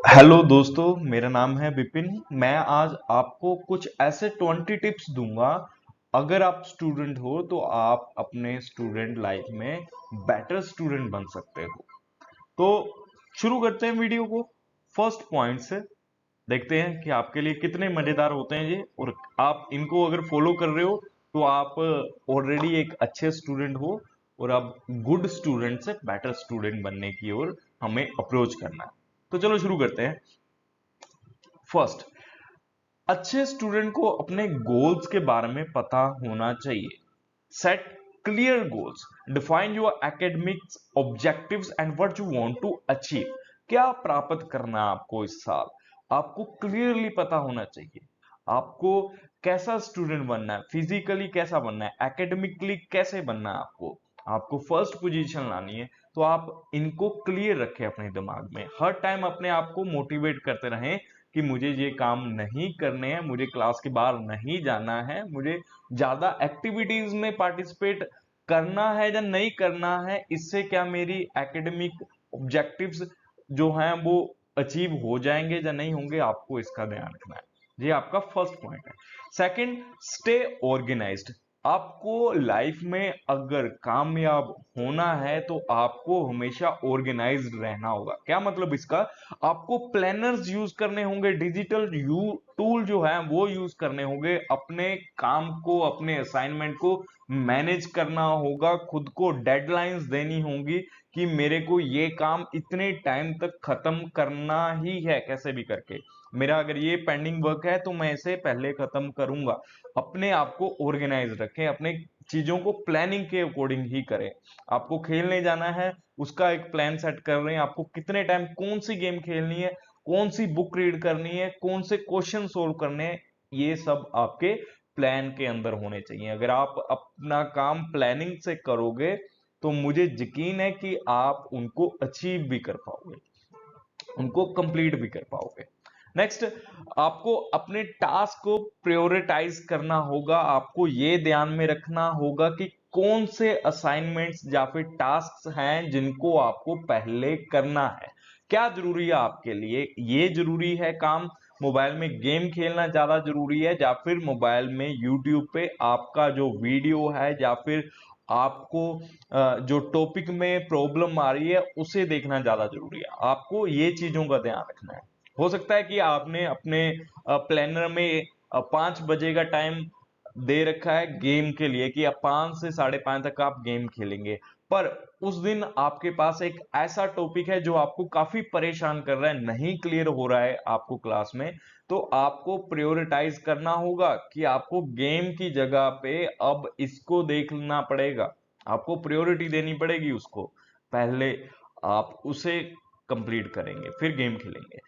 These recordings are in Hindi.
हेलो दोस्तों, मेरा नाम है विपिन। मैं आज आपको कुछ ऐसे 20 टिप्स दूंगा। अगर आप स्टूडेंट हो तो आप अपने स्टूडेंट लाइफ में बेटर स्टूडेंट बन सकते हो। तो शुरू करते हैं वीडियो को। फर्स्ट पॉइंट से देखते हैं कि आपके लिए कितने मजेदार होते हैं ये, और आप इनको अगर फॉलो कर रहे हो तो आप ऑलरेडी एक अच्छे स्टूडेंट हो, और आप गुड स्टूडेंट से बेटर स्टूडेंट बनने की ओर हमें अप्रोच करना है। तो चलो शुरू करते हैं। फर्स्ट, अच्छे स्टूडेंट को अपने गोल्स के बारे में पता होना चाहिए। Set clear goals, define your academics objectives and what you want to achieve. क्या प्राप्त करना है आपको इस साल, आपको क्लियरली पता होना चाहिए। आपको कैसा स्टूडेंट बनना है, फिजिकली कैसा बनना है, एकेडमिकली कैसे बनना है, आपको आपको फर्स्ट पोजीशन लानी है। तो आप इनको क्लियर रखें अपने दिमाग में, हर टाइम अपने आप को मोटिवेट करते रहें कि मुझे ये काम नहीं करने हैं, मुझे क्लास के बाहर नहीं जाना है, मुझे ज्यादा एक्टिविटीज में पार्टिसिपेट करना है या नहीं करना है। इससे क्या मेरी एकेडमिक ऑब्जेक्टिव्स जो हैं वो अचीव हो जाएंगे या नहीं होंगे, आपको इसका ध्यान रखना है। ये आपका फर्स्ट पॉइंट है। Second, stay organised. आपको लाइफ में अगर कामयाब होना है तो आपको हमेशा ऑर्गेनाइज्ड रहना होगा। क्या मतलब इसका, आपको प्लानर्स यूज करने होंगे, डिजिटल टूल जो है वो यूज करने होंगे, अपने काम को, अपने असाइनमेंट को मैनेज करना होगा, खुद को डेडलाइंस देनी होंगी कि मेरे को ये काम इतने टाइम तक खत्म करना ही है कैसे भी करके। मेरा अगर ये पेंडिंग वर्क है तो मैं इसे पहले खत्म करूंगा। अपने आप को ऑर्गेनाइज रखें, अपने चीजों को प्लानिंग के अकॉर्डिंग ही करें। आपको खेलने जाना है, उसका एक प्लान सेट कर रहे हैं, आपको कितने टाइम कौन सी गेम खेलनी है, कौन सी बुक रीड करनी है, कौन से क्वेश्चन सोल्व करने हैं, ये सब आपके प्लान के अंदर होने चाहिए। अगर आप अपना काम प्लानिंग से करोगे तो मुझे यकीन है कि आप उनको अचीव भी कर पाओगे, उनको कंप्लीट भी कर पाओगे। नेक्स्ट, आपको अपने टास्क को प्रायोरिटाइज करना होगा। आपको ये ध्यान में रखना होगा कि कौन से असाइनमेंट्स या फिर टास्क हैं जिनको आपको पहले करना है। क्या जरूरी है आपके लिए, ये जरूरी है काम, मोबाइल में गेम खेलना ज्यादा जरूरी है, या फिर मोबाइल में यूट्यूब पे आपका जो वीडियो है, या फिर आपको जो टॉपिक में प्रॉब्लम आ रही है उसे देखना ज्यादा जरूरी है। आपको ये चीजों का ध्यान रखना है। हो सकता है कि आपने अपने प्लानर में 5 बजे का टाइम दे रखा है गेम के लिए कि आप 5 से 5:30 तक आप गेम खेलेंगे, पर उस दिन आपके पास एक ऐसा टॉपिक है जो आपको काफी परेशान कर रहा है, नहीं क्लियर हो रहा है आपको क्लास में। तो आपको प्रायोरिटाइज करना होगा कि आपको गेम की जगह पे अब इसको देखना पड़ेगा, आपको प्रायोरिटी देनी पड़ेगी उसको पहले। आप उसे कंप्लीट करेंगे फिर गेम खेलेंगे।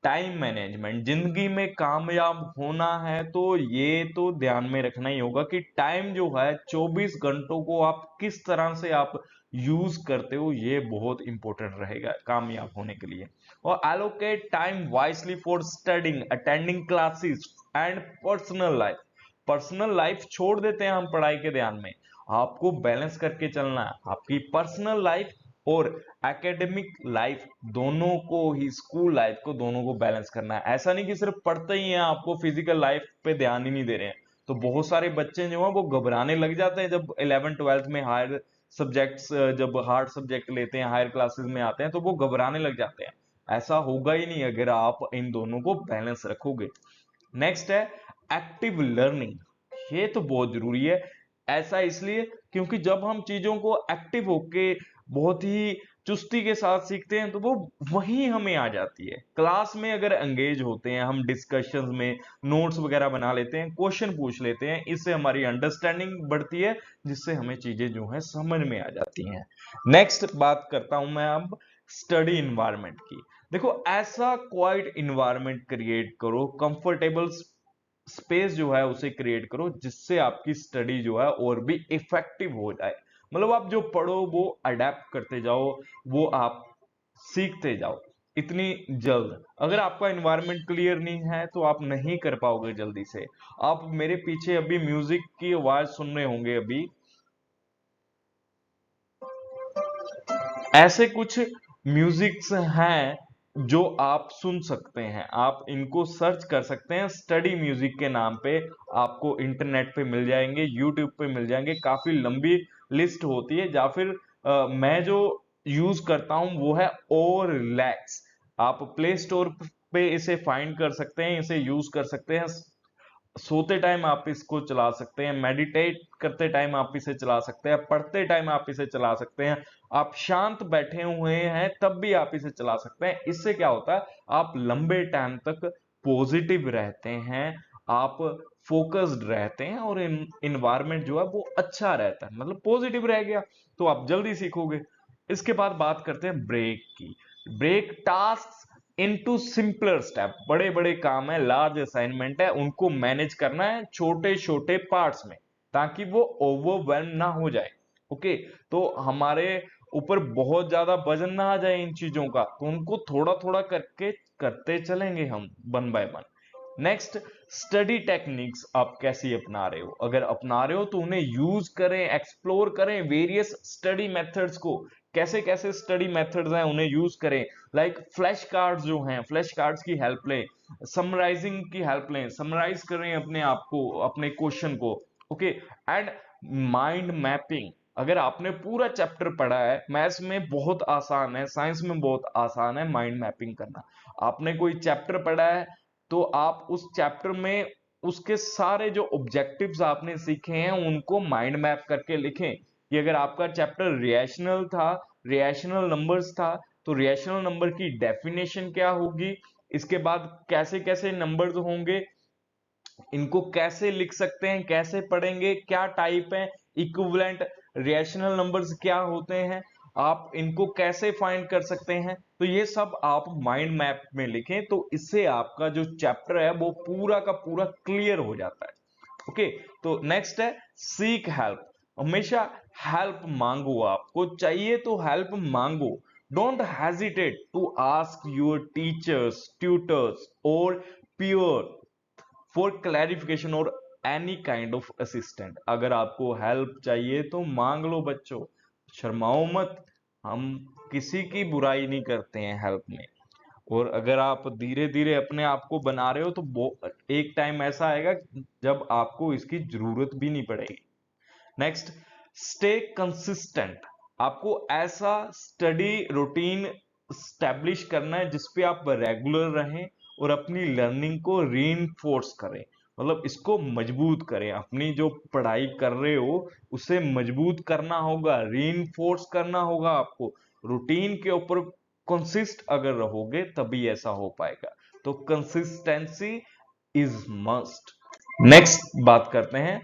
टाइम मैनेजमेंट, जिंदगी में कामयाब होना है तो ये तो ध्यान में रखना ही होगा कि टाइम जो है 24 घंटों को आप किस तरह से आप यूज करते हो, ये बहुत इंपॉर्टेंट रहेगा कामयाब होने के लिए। और allocate time wisely for studying, attending classes and personal life. Personal life छोड़ देते हैं हम पढ़ाई के ध्यान में, आपको बैलेंस करके चलना है। आपकी पर्सनल लाइफ और एकेडमिक लाइफ दोनों को ही, स्कूल लाइफ को, दोनों को बैलेंस करना है। ऐसा नहीं कि सिर्फ पढ़ते ही हैं, आपको फिजिकल लाइफ पे ध्यान ही नहीं दे रहे हैं। तो बहुत सारे बच्चे जो हैं वो घबराने लग जाते हैं जब 11th 12th में हायर सब्जेक्ट्स, जब हार्ड सब्जेक्ट लेते हैं, हायर क्लासेस में आते हैं तो वो घबराने लग जाते हैं। ऐसा होगा ही नहीं अगर आप इन दोनों को बैलेंस रखोगे। नेक्स्ट है एक्टिव लर्निंग। ये तो बहुत जरूरी है। ऐसा इसलिए क्योंकि जब हम चीजों को एक्टिव होके बहुत ही चुस्ती के साथ सीखते हैं तो वो वही हमें आ जाती है। क्लास में अगर एंगेज होते हैं हम, डिस्कशंस में नोट्स वगैरह बना लेते हैं, क्वेश्चन पूछ लेते हैं, इससे हमारी अंडरस्टैंडिंग बढ़ती है, जिससे हमें चीजें जो है समझ में आ जाती हैं। नेक्स्ट बात करता हूं मैं अब स्टडी इन्वायरमेंट की। देखो, ऐसा क्वाइट इन्वायरमेंट क्रिएट करो, कंफर्टेबल स्पेस जो है उसे क्रिएट करो, जिससे आपकी स्टडी जो है और भी इफेक्टिव हो जाए। मतलब आप जो पढ़ो वो अडेप्ट करते जाओ, वो आप सीखते जाओ इतनी जल्द। अगर आपका एनवायरनमेंट क्लियर नहीं है तो आप नहीं कर पाओगे जल्दी से। आप मेरे पीछे अभी म्यूजिक की आवाज सुन रहे होंगे अभी, ऐसे कुछ म्यूजिक्स हैं जो आप सुन सकते हैं, आप इनको सर्च कर सकते हैं स्टडी म्यूजिक के नाम पे। आपको इंटरनेट पे मिल जाएंगे, यूट्यूब पे मिल जाएंगे, काफी लंबी लिस्ट होती है। या फिर मैं जो यूज करता हूं वो है ओ रिलैक्स। आप प्ले स्टोर पे इसे फाइंड कर सकते हैं, इसे यूज कर सकते हैं। सोते टाइम आप इसको चला सकते हैं, मेडिटेट करते टाइम आप इसे चला सकते हैं, पढ़ते टाइम आप इसे चला सकते हैं, आप शांत बैठे हुए हैं तब भी आप इसे चला सकते हैं। इससे क्या होता है, आप लंबे टाइम तक पॉजिटिव रहते हैं, आप फोकस्ड रहते हैं, और इन्वायरमेंट जो है वो अच्छा रहता है, मतलब पॉजिटिव रह गया तो आप जल्दी सीखोगे। इसके बाद बात करते हैं ब्रेक की। Break task into simpler step. बड़े बड़े काम है, लार्ज असाइनमेंट है, उनको मैनेज करना है छोटे छोटे पार्ट्स में, ताकि वो ओवरवेल्म ना हो जाए। ओके, तो हमारे ऊपर बहुत ज्यादा वजन ना आ जाए इन चीजों का, तो उनको थोड़ा थोड़ा करके करते चलेंगे हम, one by one. Next, study techniques आप कैसी अपना रहे हो। अगर अपना रहे हो तो उन्हें यूज करें, एक्सप्लोर करें वेरियस स्टडी मेथड्स को। कैसे कैसे स्टडी मेथड्स हैं उन्हें यूज करें। लाइक फ्लैश कार्ड्स जो हैं, फ्लैश कार्ड्स की हेल्प लें, समराइजिंग की हेल्प लें, समराइज करें अपने आप को, अपने क्वेश्चन को। Okay, and mind mapping. अगर आपने पूरा चैप्टर पढ़ा है, मैथ्स में बहुत आसान है, साइंस में बहुत आसान है माइंड मैपिंग करना। आपने कोई चैप्टर पढ़ा है तो आप उस चैप्टर में उसके सारे जो ऑब्जेक्टिव्स आपने सीखे हैं उनको माइंड मैप करके लिखें। कि अगर आपका चैप्टर रिएशनल था, रिएशनल नंबर्स था, तो रिएशनल नंबर की डेफिनेशन क्या होगी, इसके बाद कैसे कैसे नंबर्स होंगे, इनको कैसे लिख सकते हैं, कैसे पढ़ेंगे, क्या टाइप है, इक्विवेलेंट रेशनल नंबर्स क्या होते हैं, आप इनको कैसे फाइंड कर सकते हैं। तो ये सब आप माइंड मैप में लिखें, तो इससे आपका जो चैप्टर है वो पूरा का पूरा क्लियर हो जाता है। ओके, तो नेक्स्ट है सीक हेल्प। हमेशा हेल्प मांगो, आपको चाहिए तो हेल्प मांगो। Don't hesitate to ask your teachers, tutors और peer फॉर क्लैरिफिकेशन और एनी काइंड ऑफ असिस्टेंट। अगर आपको हेल्प चाहिए तो मांग लो बच्चों, शर्माओ मत। हम किसी की बुराई नहीं करते हैं हेल्प में। और अगर आप धीरे धीरे अपने आप को बना रहे हो तो एक टाइम ऐसा आएगा जब आपको इसकी जरूरत भी नहीं पड़ेगी। Next, stay consistent. आपको ऐसा स्टडी रूटीन स्टैब्लिश करना है जिसपे आप रेगुलर रहें और अपनी लर्निंग को रीइंफोर्स करें, मतलब इसको मजबूत करें। अपनी जो पढ़ाई कर रहे हो उसे मजबूत करना होगा, रीइंफोर्स करना होगा आपको। रूटीन के ऊपर कंसिस्ट अगर रहोगे तभी ऐसा हो पाएगा। तो कंसिस्टेंसी इज मस्ट। नेक्स्ट बात करते हैं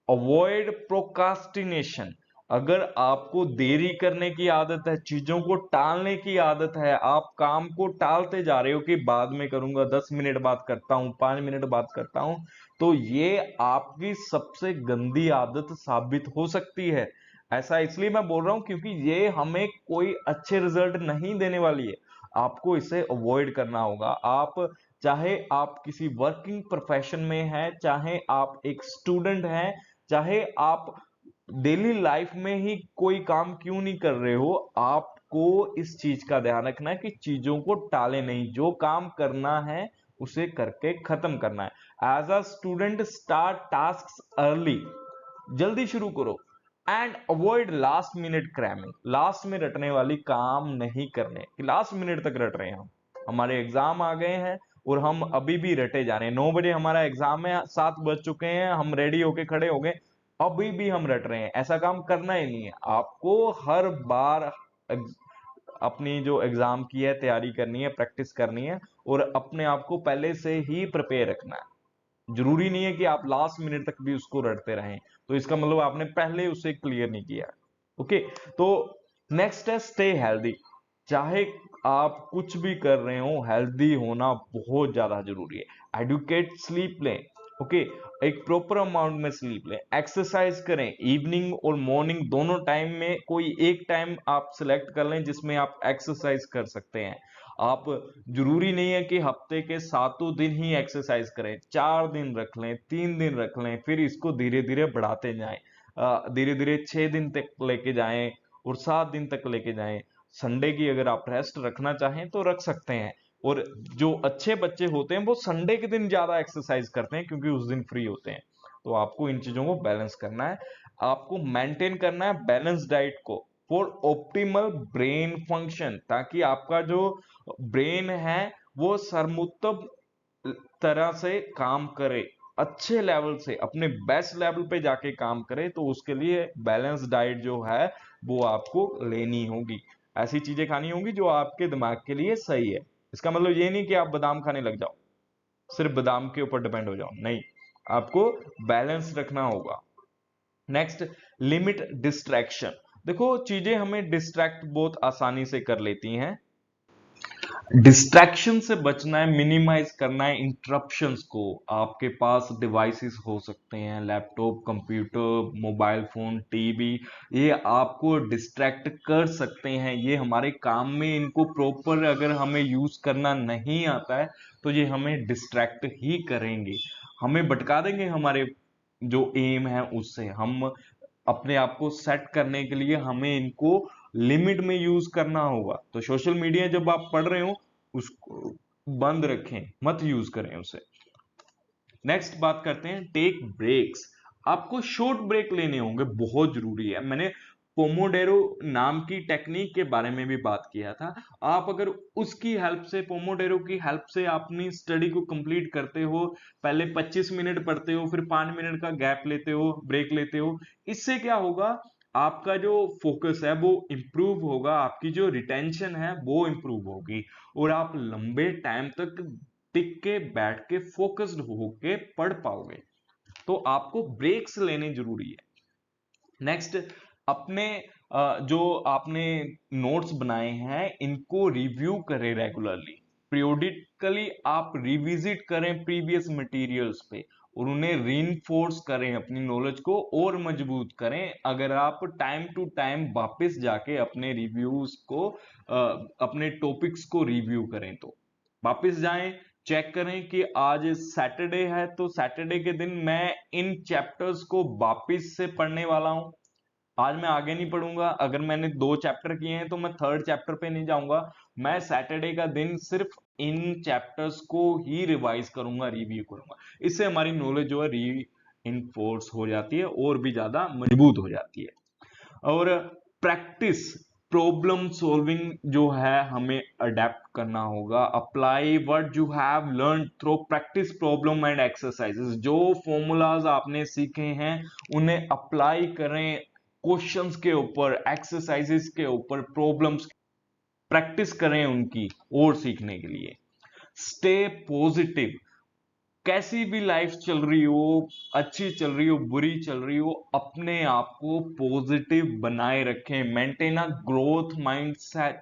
अवॉइड प्रोकास्टिनेशन। अगर आपको देरी करने की आदत है, चीजों को टालने की आदत है, आप काम को टालते जा रहे हो कि बाद में करूंगा, 10 मिनट बाद करता हूं, 5 मिनट बाद करता हूं, तो ये आपकी सबसे गंदी आदत साबित हो सकती है। ऐसा इसलिए मैं बोल रहा हूं क्योंकि ये हमें कोई अच्छे रिजल्ट नहीं देने वाली है। आपको इसे अवॉइड करना होगा। आप चाहे आप किसी वर्किंग प्रोफेशन में हैं, चाहे आप एक स्टूडेंट हैं, चाहे आप डेली लाइफ में ही कोई काम क्यों नहीं कर रहे हो, आपको इस चीज का ध्यान रखना है कि चीजों को टाले नहीं। जो काम करना है उसे करके खत्म करना है। As a student start task early, जल्दी शुरू करो। And avoid last minute cramming. लास्ट में रटने वाली काम नहीं करने कि लास्ट मिनट तक रट रहे हैं हम, हमारे एग्जाम आ गए हैं और हम अभी भी रटे जा रहे हैं। 9 बजे हमारा एग्जाम है, 7 बज चुके हैं, हम रेडी होके खड़े हो गए, अभी भी हम रट रहे हैं। ऐसा काम करना ही नहीं है आपको। हर बार अपनी जो एग्जाम की है तैयारी करनी है, प्रैक्टिस करनी है, और अपने आप को पहले से ही प्रिपेयर रखना है। जरूरी नहीं है कि आप लास्ट मिनट तक भी उसको रटते रहें, तो इसका मतलब आपने पहले उसे क्लियर नहीं किया। ओके, तो नेक्स्ट है स्टे हेल्दी। चाहे आप कुछ भी कर रहे हो, हेल्दी होना बहुत ज्यादा जरूरी है। एडुकेट स्लीप लें। ओके, एक प्रॉपर अमाउंट में स्लीप लें, एक्सरसाइज करें। इवनिंग और मॉर्निंग दोनों टाइम में कोई एक टाइम आप सिलेक्ट कर लें जिसमें आप एक्सरसाइज कर सकते हैं। आप जरूरी नहीं है कि हफ्ते के 7 दिन ही एक्सरसाइज करें, 4 दिन रख लें, 3 दिन रख लें, फिर इसको धीरे धीरे बढ़ाते जाएं। धीरे धीरे 6 दिन तक लेके जाएं और 7 दिन तक लेके जाएं। संडे की अगर आप रेस्ट रखना चाहें तो रख सकते हैं। और जो अच्छे बच्चे होते हैं वो संडे के दिन ज्यादा एक्सरसाइज करते हैं क्योंकि उस दिन फ्री होते हैं। तो आपको इन चीजों को बैलेंस करना है, आपको मेंटेन करना है बैलेंस डाइट को फॉर ऑप्टिमल ब्रेन फंक्शन, ताकि आपका जो ब्रेन है वो सर्वोत्तम तरह से काम करे, अच्छे लेवल से अपने बेस्ट लेवल पे जाके काम करे। तो उसके लिए बैलेंस डाइट जो है वो आपको लेनी होगी, ऐसी चीजें खानी होगी जो आपके दिमाग के लिए सही है। इसका मतलब ये नहीं कि आप बादाम खाने लग जाओ, सिर्फ बादाम के ऊपर डिपेंड हो जाओ, नहीं, आपको बैलेंस रखना होगा। Next, limit distraction. देखो चीजें हमें डिस्ट्रैक्ट बहुत आसानी से कर लेती हैं, डिस्ट्रैक्शन से बचना है, मिनिमाइज करना है इंटरप्शंस को। आपके पास डिवाइसेस हो सकते हैं, laptop, computer, mobile phone, TV, ये आपको डिस्ट्रैक्ट कर सकते हैं। ये हमारे काम में इनको प्रॉपर अगर हमें यूज करना नहीं आता है तो ये हमें डिस्ट्रैक्ट ही करेंगे, हमें भटका देंगे हमारे जो एम है उससे। हम अपने आप को सेट करने के लिए हमें इनको लिमिट में यूज करना होगा। तो सोशल मीडिया जब आप पढ़ रहे हो उसको बंद रखें, मत यूज करें उसे। नेक्स्ट बात करते हैं टेक ब्रेक्स। आपको शॉर्ट ब्रेक लेने होंगे, बहुत जरूरी है। मैंने पोमोडेरो नाम की टेक्निक के बारे में भी बात किया था। आप अगर उसकी हेल्प से, पोमोडेरो की हेल्प से अपनी स्टडी को कंप्लीट करते हो, पहले 25 मिनट पढ़ते हो, फिर 5 मिनट का गैप लेते हो, ब्रेक लेते हो, इससे क्या होगा, आपका जो फोकस है वो इंप्रूव होगा, आपकी जो रिटेंशन है वो इंप्रूव होगी, और आप लंबे टाइम तक टिक के बैठ के फोकस्ड होके पढ़ पाओगे। तो आपको ब्रेक्स लेने जरूरी है। नेक्स्ट, अपने जो आपने नोट्स बनाए हैं इनको रिव्यू करें रेगुलरली, पीरियोडिकली आप रिविजिट करें प्रीवियस मटेरियल्स पे, और उन्हें रीइंफोर्स करें, अपनी नॉलेज को और मजबूत करें। अगर आप टाइम टू टाइम वापस जाके अपने रिव्यूज को अपने टॉपिक्स को रिव्यू करें, तो वापस जाएं, चेक करें कि आज सैटरडे है तो सैटरडे के दिन मैं इन चैप्टर्स को वापस से पढ़ने वाला हूं, आज मैं आगे नहीं पढ़ूंगा। अगर मैंने 2 चैप्टर किए हैं तो मैं 3rd चैप्टर पे नहीं जाऊंगा, मैं सैटरडे का दिन सिर्फ इन चैप्टर्स को ही रिवाइज करूंगा, रिव्यू करूंगा। इससे हमारी नॉलेज जो है री इनफोर्स हो जाती है और भी ज्यादा मजबूत हो जाती है। और प्रैक्टिस प्रॉब्लम सॉल्विंग जो है हमें अडेप्ट करना होगा, apply what you have learn through practice problem and exercises. जो फॉर्मूलाज आपने सीखे हैं उन्हें अप्लाई करें क्वेश्चंस के ऊपर, एक्सरसाइजेस के ऊपर, प्रॉब्लम्स प्रैक्टिस करें उनकी और सीखने के लिए। स्टे पॉजिटिव, कैसी भी लाइफ चल रही हो, अच्छी चल रही हो, बुरी चल रही हो, अपने आप को पॉजिटिव बनाए रखें, मेंटेन अ ग्रोथ माइंडसेट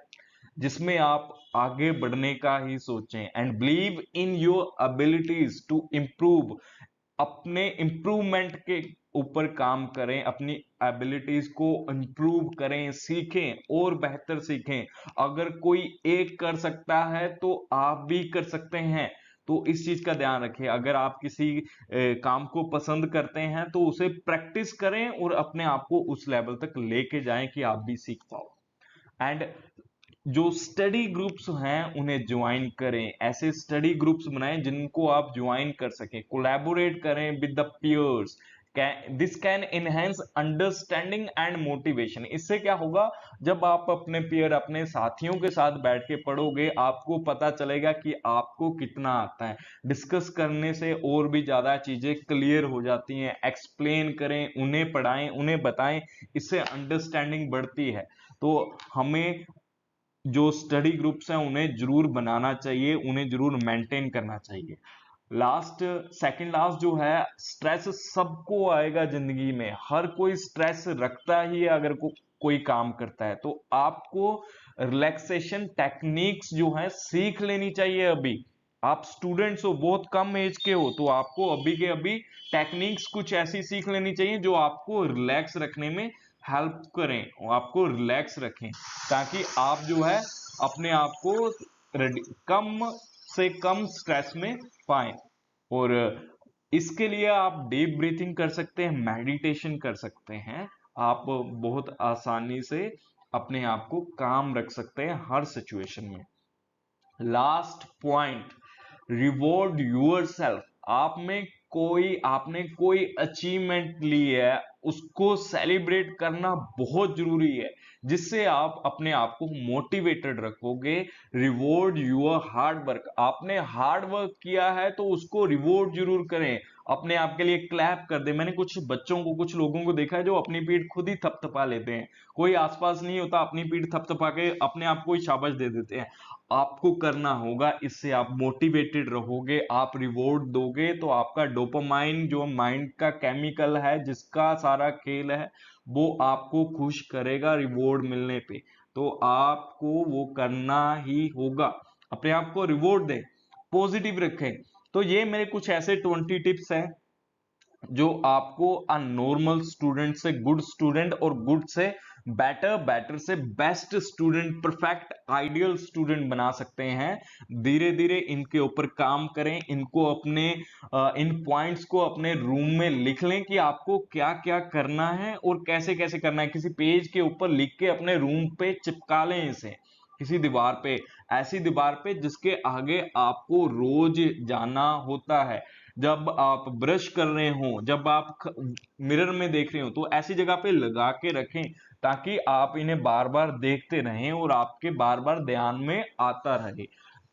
जिसमें आप आगे बढ़ने का ही सोचें, and believe in your abilities to improve, अपने इम्प्रूवमेंट के ऊपर काम करें, अपनी एबिलिटीज को इम्प्रूव करें, सीखें और बेहतर सीखें। अगर कोई एक कर सकता है तो आप भी कर सकते हैं। तो इस चीज का ध्यान रखें, अगर आप किसी काम को पसंद करते हैं तो उसे प्रैक्टिस करें और अपने आप को उस लेवल तक लेके जाएं कि आप भी सीख पाओ। एंड जो स्टडी ग्रुप्स हैं उन्हें ज्वाइन करें, ऐसे स्टडी ग्रुप्स बनाएं जिनको आप ज्वाइन कर सकें, कोलैबोरेट करें with the peers. This can enhance understanding and motivation. इससे क्या होगा, जब आप अपने पीयर, अपने साथियों के साथ बैठ के पढ़ोगे, आपको पता चलेगा कि आपको कितना आता है। डिस्कस करने से और भी ज्यादा चीजें क्लियर हो जाती हैं। एक्सप्लेन करें, उन्हें पढ़ाएं, उन्हें बताएं, इससे अंडरस्टैंडिंग बढ़ती है। तो हमें जो स्टडी ग्रुप्स हैं उन्हें जरूर बनाना चाहिए, उन्हें जरूर मेंटेन करना चाहिए। लास्ट, सेकंड लास्ट जो है, स्ट्रेस सबको आएगा जिंदगी में, हर कोई स्ट्रेस रखता ही है अगर कोई काम करता है। तो आपको रिलैक्सेशन टेक्निक्स जो है सीख लेनी चाहिए अभी। आप स्टूडेंट्स हो, बहुत कम एज के हो, तो आपको अभी के अभी टेक्निक्स कुछ ऐसी सीख लेनी चाहिए जो आपको रिलैक्स रखने में हेल्प करें, आपको रिलैक्स रखें, ताकि आप जो है अपने आप को कम से कम स्ट्रेस में पाएं। और इसके लिए आप डीप ब्रीथिंग कर सकते हैं, मेडिटेशन कर सकते हैं। आप बहुत आसानी से अपने आप को काम रख सकते हैं हर सिचुएशन में। Last point, reward yourself. आपने कोई अचीवमेंट ली है, उसको सेलिब्रेट करना बहुत जरूरी है, जिससे आप अपने आप को मोटिवेटेड रखोगे। Reward your hard work. आपने हार्ड वर्क किया है तो उसको रिवॉर्ड जरूर करें, अपने आप के लिए क्लैप कर दे। मैंने कुछ बच्चों को, कुछ लोगों को देखा है जो अपनी पीठ खुद ही थपथपा लेते हैं, कोई आसपास नहीं होता, अपनी पीठ थपथपा के अपने आप को ही शाबाश दे देते हैं। आपको करना होगा, इससे आप मोटिवेटेड रहोगे, आप रिवॉर्ड दोगे तो आपका डोपामाइन जो माइंड का केमिकल है, जिसका सारा खेल है, वो आपको खुश करेगा रिवॉर्ड मिलने पे। तो आपको वो करना ही होगा, अपने आप को रिवॉर्ड दें, पॉजिटिव रखें। तो ये मेरे कुछ ऐसे 20 टिप्स हैं जो आपको नॉर्मल स्टूडेंट से गुड स्टूडेंट और गुड से बेटर, बेटर से best student, perfect ideal student बना सकते हैं। धीरे धीरे इनके ऊपर काम करें, इनको अपने इन पॉइंट्स को अपने रूम में लिख लें कि आपको क्या क्या करना है और कैसे कैसे करना है। किसी पेज के ऊपर लिख के अपने रूम पे चिपका लें इसे, किसी दीवार पे, ऐसी दीवार पे जिसके आगे आपको रोज जाना होता है। जब आप ब्रश कर रहे हो, जब आप मिरर में देख रहे हो, तो ऐसी जगह पे लगा के रखें ताकि आप इन्हें बार बार देखते रहें और आपके बार बार ध्यान में आता रहे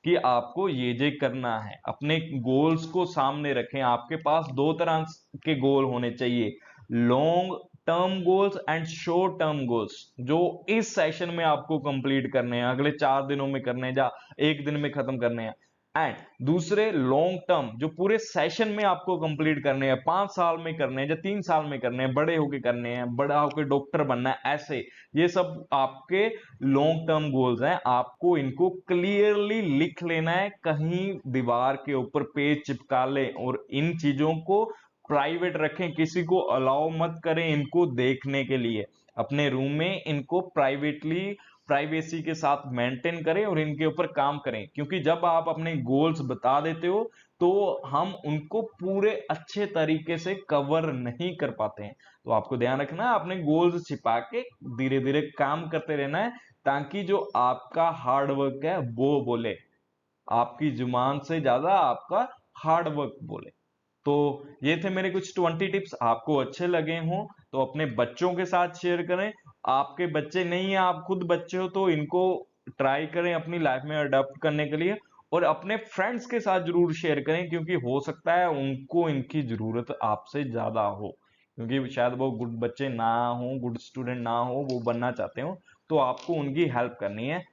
कि आपको ये करना है। अपने गोल्स को सामने रखें। आपके पास दो तरह के गोल होने चाहिए, long term goals and short term goals, जो इस सेशन में आपको कंप्लीट करने हैं, अगले 4 दिनों में करने हैं या एक दिन में खत्म करने हैं। एंड दूसरे लॉन्ग टर्म, जो पूरे सेशन में आपको कंप्लीट करने हैं, 5 साल में करने हैं या 3 साल में करने हैं, बड़े होके करने हैं, बड़ा होके डॉक्टर बनना है, ऐसे ये सब आपके लॉन्ग टर्म गोल्स हैं। आपको इनको क्लियरली लिख लेना है, कहीं दीवार के ऊपर पेज चिपका लें और इन चीजों को प्राइवेट रखें, किसी को अलाउ मत करें इनको देखने के लिए। अपने रूम में इनको प्राइवेटली, प्राइवेसी के साथ मेंटेन करें और इनके ऊपर काम करें, क्योंकि जब आप अपने गोल्स बता देते हो तो हम उनको पूरे अच्छे तरीके से कवर नहीं कर पाते हैं। तो आपको ध्यान रखना है, अपने गोल्स छिपा के धीरे धीरे काम करते रहना है, ताकि जो आपका हार्ड वर्क है वो बोले, आपकी जुबान से ज्यादा आपका हार्ड वर्क बोले। तो ये थे मेरे कुछ 20 टिप्स। आपको अच्छे लगे हों तो अपने बच्चों के साथ शेयर करें। आपके बच्चे नहीं है, आप खुद बच्चे हो, तो इनको ट्राई करें अपनी लाइफ में अडॉप्ट करने के लिए, और अपने फ्रेंड्स के साथ जरूर शेयर करें, क्योंकि हो सकता है उनको इनकी जरूरत आपसे ज्यादा हो, क्योंकि शायद वो गुड बच्चे ना हो, गुड स्टूडेंट ना हो, वो बनना चाहते हो, तो आपको उनकी हेल्प करनी है।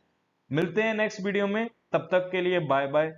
मिलते हैं नेक्स्ट वीडियो में, तब तक के लिए बाय बाय।